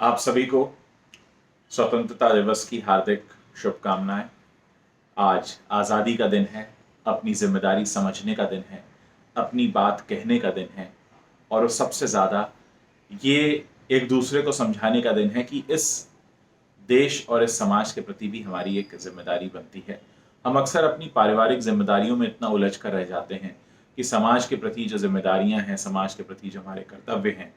आप सभी को स्वतंत्रता दिवस की हार्दिक शुभकामनाएं। आज आज़ादी का दिन है, अपनी जिम्मेदारी समझने का दिन है, अपनी बात कहने का दिन है और सबसे ज़्यादा ये एक दूसरे को समझाने का दिन है कि इस देश और इस समाज के प्रति भी हमारी एक जिम्मेदारी बनती है। हम अक्सर अपनी पारिवारिक जिम्मेदारियों में इतना उलझ कर रह जाते हैं कि समाज के प्रति जो जिम्मेदारियां हैं, समाज के प्रति जो हमारे कर्तव्य हैं,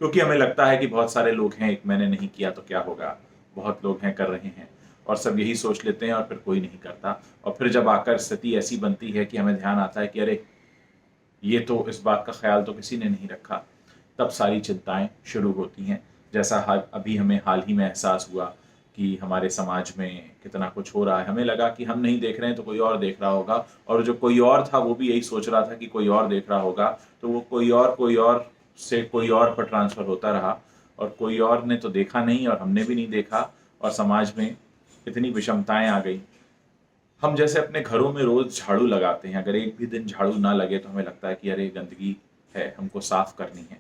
क्योंकि हमें लगता है कि बहुत सारे लोग हैं, एक मैंने नहीं किया तो क्या होगा, बहुत लोग हैं कर रहे हैं, और सब यही सोच लेते हैं और फिर कोई नहीं करता। और फिर जब आकर स्थिति ऐसी बनती है कि हमें ध्यान आता है कि अरे ये तो, इस बात का ख्याल तो किसी ने नहीं रखा, तब सारी चिंताएं शुरू होती हैं। जैसा अभी हमें हाल ही में एहसास हुआ कि हमारे समाज में कितना कुछ हो रहा है। हमें लगा कि हम नहीं देख रहे हैं तो कोई और देख रहा होगा, और जो कोई और था वो भी यही सोच रहा था कि कोई और देख रहा होगा, तो वो कोई और से कोई और पर ट्रांसफ़र होता रहा, और कोई और ने तो देखा नहीं और हमने भी नहीं देखा, और समाज में इतनी विषमताएं आ गई। हम जैसे अपने घरों में रोज झाड़ू लगाते हैं, अगर एक भी दिन झाड़ू ना लगे तो हमें लगता है कि अरे गंदगी है, हमको साफ करनी है,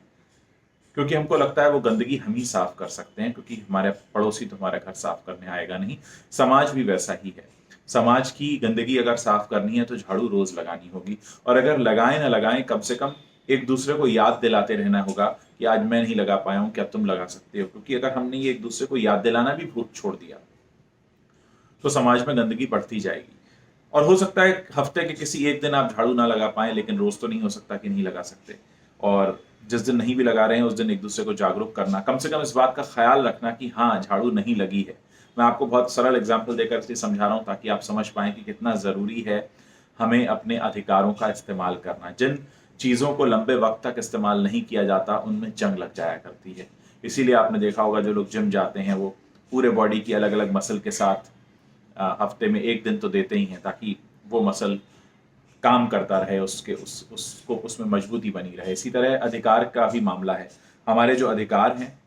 क्योंकि हमको लगता है वो गंदगी हम ही साफ कर सकते हैं, क्योंकि हमारे पड़ोसी तो हमारा घर साफ करने आएगा नहीं। समाज भी वैसा ही है। समाज की गंदगी अगर साफ करनी है तो झाड़ू रोज लगानी होगी, और अगर लगाएं ना लगाएं, कम से कम एक दूसरे को याद दिलाते रहना होगा कि आज मैं नहीं लगा पाया हूं, क्या तुम लगा सकते हो। क्योंकि अगर हमने ये एक दूसरे को याद दिलाना भी भूल छोड़ दिया तो समाज में गंदगी बढ़ती जाएगी। और हो सकता है हफ्ते के किसी एक दिन आप झाड़ू ना लगा पाएं, लेकिन रोज तो नहीं हो सकता कि नहीं लगा सकते। और जिस दिन नहीं भी लगा रहे हैं उस दिन एक दूसरे को जागरूक करना, कम से कम इस बात का ख्याल रखना कि हाँ, झाड़ू नहीं लगी है। मैं आपको बहुत सरल एग्जाम्पल देकर इसलिए समझा रहा हूँ ताकि आप समझ पाएं कि कितना ज़रूरी है हमें अपने अधिकारों का इस्तेमाल करना। जिन चीज़ों को लंबे वक्त तक इस्तेमाल नहीं किया जाता उनमें जंग लग जाया करती है। इसीलिए आपने देखा होगा जो लोग जिम जाते हैं वो पूरे बॉडी की अलग अलग मसल के साथ हफ्ते में एक दिन तो देते ही हैं, ताकि वो मसल काम करता रहे, उसको उसमें मजबूती बनी रहे। इसी तरह अधिकार का भी मामला है। हमारे जो अधिकार हैं,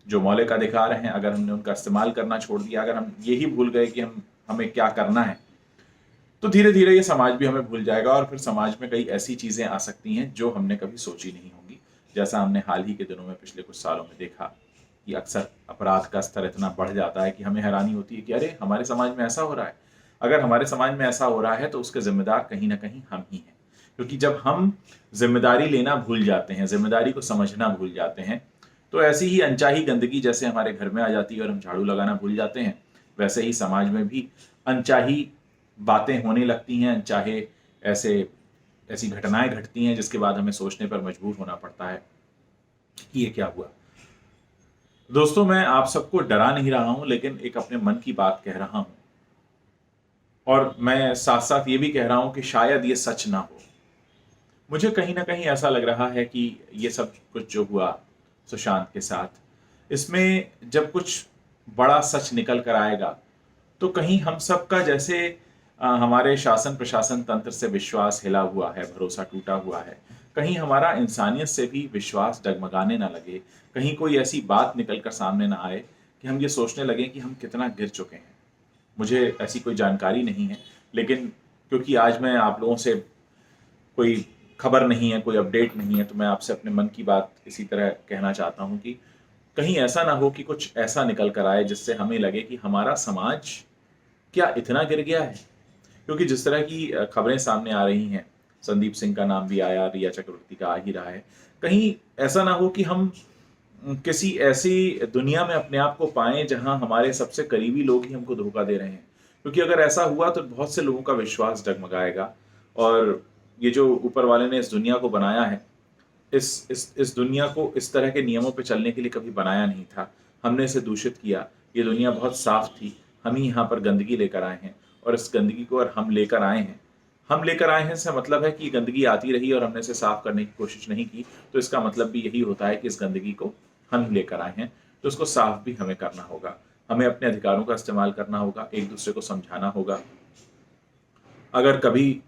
जो मौलिक अधिकार हैं, अगर हमने उनका इस्तेमाल करना छोड़ दिया, अगर हम यही भूल गए कि हमें क्या करना है, तो धीरे धीरे ये समाज भी हमें भूल जाएगा, और फिर समाज में कई ऐसी चीजें आ सकती हैं जो हमने कभी सोची नहीं होंगी। जैसा हमने हाल ही के दिनों में, पिछले कुछ सालों में देखा कि अक्सर अपराध का स्तर इतना बढ़ जाता है कि हमें हैरानी होती है कि अरे हमारे समाज में ऐसा हो रहा है। अगर हमारे समाज में ऐसा हो रहा है तो उसके जिम्मेदार कहीं ना कहीं हम ही हैं। क्योंकि जब हम जिम्मेदारी लेना भूल जाते हैं, जिम्मेदारी को समझना भूल जाते हैं, तो ऐसी ही अनचाही गंदगी जैसे हमारे घर में आ जाती है और हम झाड़ू लगाना भूल जाते हैं, वैसे ही समाज में भी अनचाही बातें होने लगती हैं, चाहे ऐसे ऐसी घटनाएं घटती हैं जिसके बाद हमें सोचने पर मजबूर होना पड़ता है कि ये क्या हुआ। दोस्तों, मैं आप सबको डरा नहीं रहा हूं, लेकिन एक अपने मन की बात कह रहा हूं, और मैं साथ साथ ये भी कह रहा हूं कि शायद ये सच ना हो। मुझे कहीं ना कहीं ऐसा लग रहा है कि ये सब कुछ जो हुआ सुशांत के साथ, इसमें जब कुछ बड़ा सच निकल कर आएगा तो कहीं हम सबका जैसे हमारे शासन प्रशासन तंत्र से विश्वास हिला हुआ है, भरोसा टूटा हुआ है, कहीं हमारा इंसानियत से भी विश्वास डगमगाने ना लगे, कहीं कोई ऐसी बात निकल कर सामने ना आए कि हम ये सोचने लगे कि हम कितना गिर चुके हैं। मुझे ऐसी कोई जानकारी नहीं है, लेकिन क्योंकि आज मैं आप लोगों से कोई खबर नहीं है, कोई अपडेट नहीं है, तो मैं आपसे अपने मन की बात इसी तरह कहना चाहता हूँ कि कहीं ऐसा ना हो कि कुछ ऐसा निकल कर आए जिससे हमें लगे कि हमारा समाज क्या इतना गिर गया है। क्योंकि जिस तरह की खबरें सामने आ रही हैं, संदीप सिंह का नाम भी आया, रिया चक्रवर्ती का आ ही रहा है, कहीं ऐसा ना हो कि हम किसी ऐसी दुनिया में अपने आप को पाएं जहां हमारे सबसे करीबी लोग ही हमको धोखा दे रहे हैं। क्योंकि अगर ऐसा हुआ तो बहुत से लोगों का विश्वास डगमगाएगा, और ये जो ऊपर वाले ने इस दुनिया को बनाया है, इस दुनिया को इस तरह के नियमों पे चलने के लिए कभी बनाया नहीं था। हमने इसे दूषित किया। ये दुनिया बहुत साफ थी, हम ही यहाँ पर गंदगी लेकर आए हैं, और इस गंदगी को और हम लेकर आए हैं से मतलब है कि गंदगी आती रही और हमने इसे साफ करने की कोशिश नहीं की, तो इसका मतलब भी यही होता है कि इस गंदगी को हम ही लेकर आए हैं, तो उसको साफ भी हमें करना होगा। हमें अपने अधिकारों का इस्तेमाल करना होगा, एक दूसरे को समझाना होगा। अगर कभी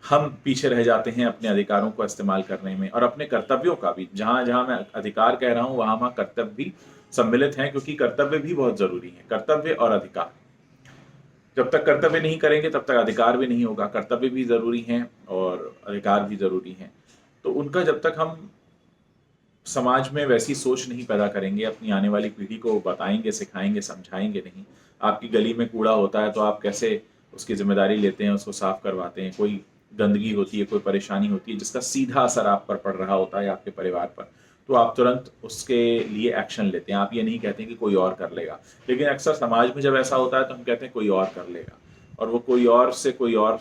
हम पीछे रह जाते हैं अपने अधिकारों को इस्तेमाल करने में, और अपने कर्तव्यों का भी, जहां जहां मैं अधिकार कह रहा हूं वहां वहां कर्तव्य भी सम्मिलित हैं, क्योंकि कर्तव्य भी बहुत जरूरी है। कर्तव्य और अधिकार, जब तक कर्तव्य नहीं करेंगे तब तक अधिकार भी नहीं होगा। कर्तव्य भी जरूरी हैं और अधिकार भी जरूरी हैं, तो उनका जब तक हम समाज में वैसी सोच नहीं पैदा करेंगे, अपनी आने वाली पीढ़ी को बताएंगे, सिखाएंगे, समझाएंगे नहीं। आपकी गली में कूड़ा होता है तो आप कैसे उसकी जिम्मेदारी लेते हैं, उसको साफ करवाते हैं। कोई गंदगी होती है, कोई परेशानी होती है जिसका सीधा असर आप पर पड़ रहा होता है, आपके परिवार पर, तो आप तुरंत उसके लिए एक्शन लेते हैं। आप ये नहीं कहते कि कोई और कर लेगा। लेकिन अक्सर समाज में जब ऐसा होता है तो हम कहते हैं कोई और कर लेगा, और वो कोई और से कोई और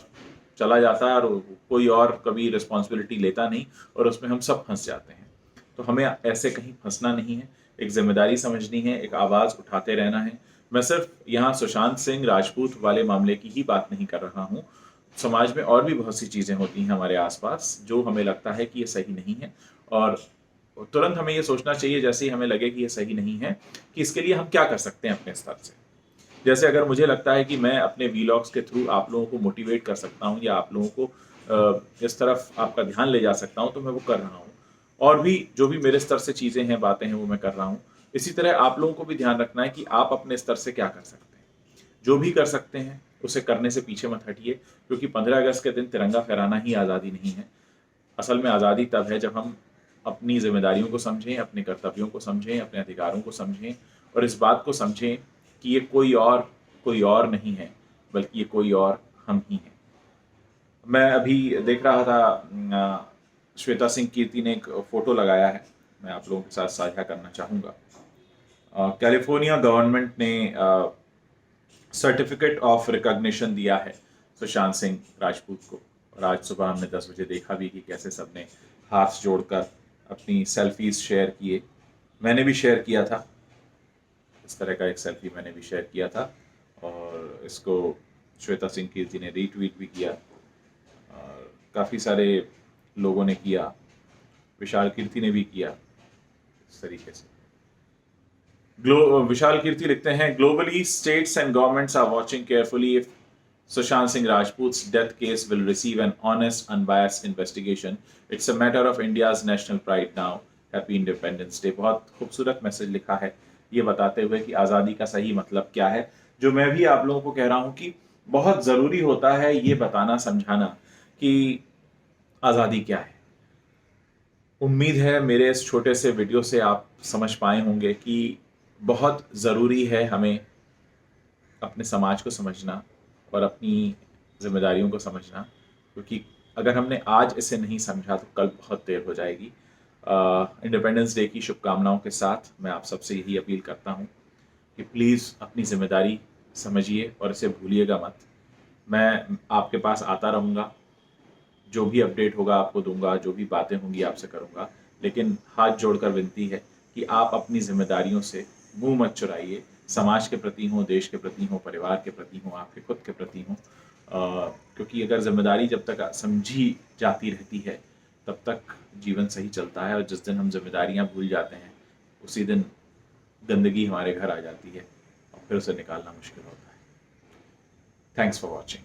चला जाता है, और कोई और कभी रिस्पॉन्सिबिलिटी लेता नहीं, और उसमें हम सब फंस जाते हैं। तो हमें ऐसे कहीं फंसना नहीं है, एक जिम्मेदारी समझनी है, एक आवाज़ उठाते रहना है। मैं सिर्फ यहाँ सुशांत सिंह राजपूत वाले मामले की ही बात नहीं कर रहा हूँ। समाज में और भी बहुत सी चीज़ें होती हैं हमारे आसपास जो हमें लगता है कि ये सही नहीं है, और तुरंत हमें ये सोचना चाहिए जैसे ही हमें लगे कि ये सही नहीं है, कि इसके लिए हम क्या कर सकते हैं अपने स्तर से। जैसे अगर मुझे लगता है कि मैं अपने वीलॉग्स के थ्रू आप लोगों को मोटिवेट कर सकता हूँ, या आप लोगों को इस तरफ आपका ध्यान ले जा सकता हूँ, तो मैं वो कर रहा हूँ। और भी जो भी मेरे स्तर से चीज़ें हैं, बातें हैं, वो मैं कर रहा हूँ। इसी तरह आप लोगों को भी ध्यान रखना है कि आप अपने स्तर से क्या कर सकते हैं। जो भी कर सकते हैं उसे करने से पीछे मत हटिए, क्योंकि 15 अगस्त के दिन तिरंगा फहराना ही आज़ादी नहीं है। असल में आज़ादी तब है जब हम अपनी जिम्मेदारियों को समझें, अपने कर्तव्यों को समझें, अपने अधिकारों को समझें, और इस बात को समझें कि ये कोई और नहीं है, बल्कि ये कोई और हम ही हैं। मैं अभी देख रहा था, श्वेता सिंह कीर्ति ने एक फ़ोटो लगाया है, मैं आप लोगों के साथ साझा करना चाहूँगा। कैलिफोर्निया गवर्नमेंट ने सर्टिफिकेट ऑफ रिकॉग्निशन दिया है सुशांत सिंह राजपूत को, और आज सुबह हमने 10 बजे देखा भी कि कैसे सबने हाथ जोड़कर अपनी सेल्फीज शेयर किए। मैंने भी शेयर किया था, इस तरह का एक सेल्फी मैंने भी शेयर किया था, और इसको श्वेता सिंह कीर्ति ने रीट्वीट भी किया, और काफ़ी सारे लोगों ने किया, विशाल कीर्ति ने भी किया इस तरीके से। विशाल कीर्ति लिखते हैं, globally states and governments are watching carefully if Sushant Singh Rajput's death case will receive an honest, unbiased investigation. It's a matter of India's national pride now. Happy Independence Day. बहुत खूबसूरत मैसेज लिखा है, ये बताते हुए कि आज़ादी का सही मतलब क्या है, जो मैं भी आप लोगों को कह रहा हूँ कि बहुत ज़रूरी होता है ये बताना, समझाना कि आज़ादी क्या है। उम्मीद है मेरे इस छोटे से वीडियो से आप समझ पाए होंगे कि बहुत ज़रूरी है हमें अपने समाज को समझना और अपनी जिम्मेदारियों को समझना, क्योंकि अगर हमने आज इसे नहीं समझा तो कल बहुत देर हो जाएगी। इंडिपेंडेंस डे की शुभकामनाओं के साथ मैं आप सबसे यही अपील करता हूँ कि प्लीज़ अपनी जिम्मेदारी समझिए और इसे भूलिएगा मत। मैं आपके पास आता रहूँगा, जो भी अपडेट होगा आपको दूंगा, जो भी बातें होंगी आपसे करूँगा, लेकिन हाथ जोड़कर विनती है कि आप अपनी जिम्मेदारियों से मुंह मत चुराइए। समाज के प्रति हो, देश के प्रति हो, परिवार के प्रति हो, आपके खुद के प्रति हो, क्योंकि अगर जिम्मेदारी जब तक समझी जाती रहती है तब तक जीवन सही चलता है, और जिस दिन हम जिम्मेदारियां भूल जाते हैं उसी दिन गंदगी हमारे घर आ जाती है, और फिर उसे निकालना मुश्किल होता है। Thanks for watching.